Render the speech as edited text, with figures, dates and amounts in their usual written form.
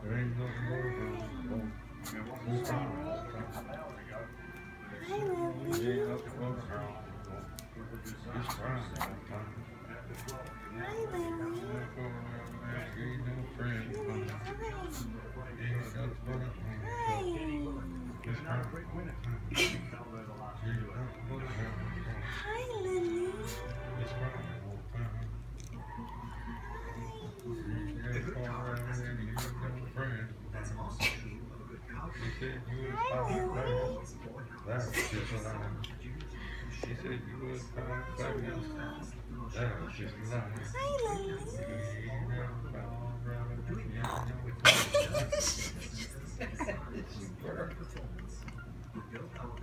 There ain't nothing more than it's fine. Hi, Lily. There ain't nothing more than it's fine. Hi, Lily. Ain't no friends, but ain't nothing but Hi. it's fine. Hi, Lily. It's fine. He said you was fine, that's just a lie. He said you was fine, that's just a lie. Hi, Lily. You ain't never found you ain't never found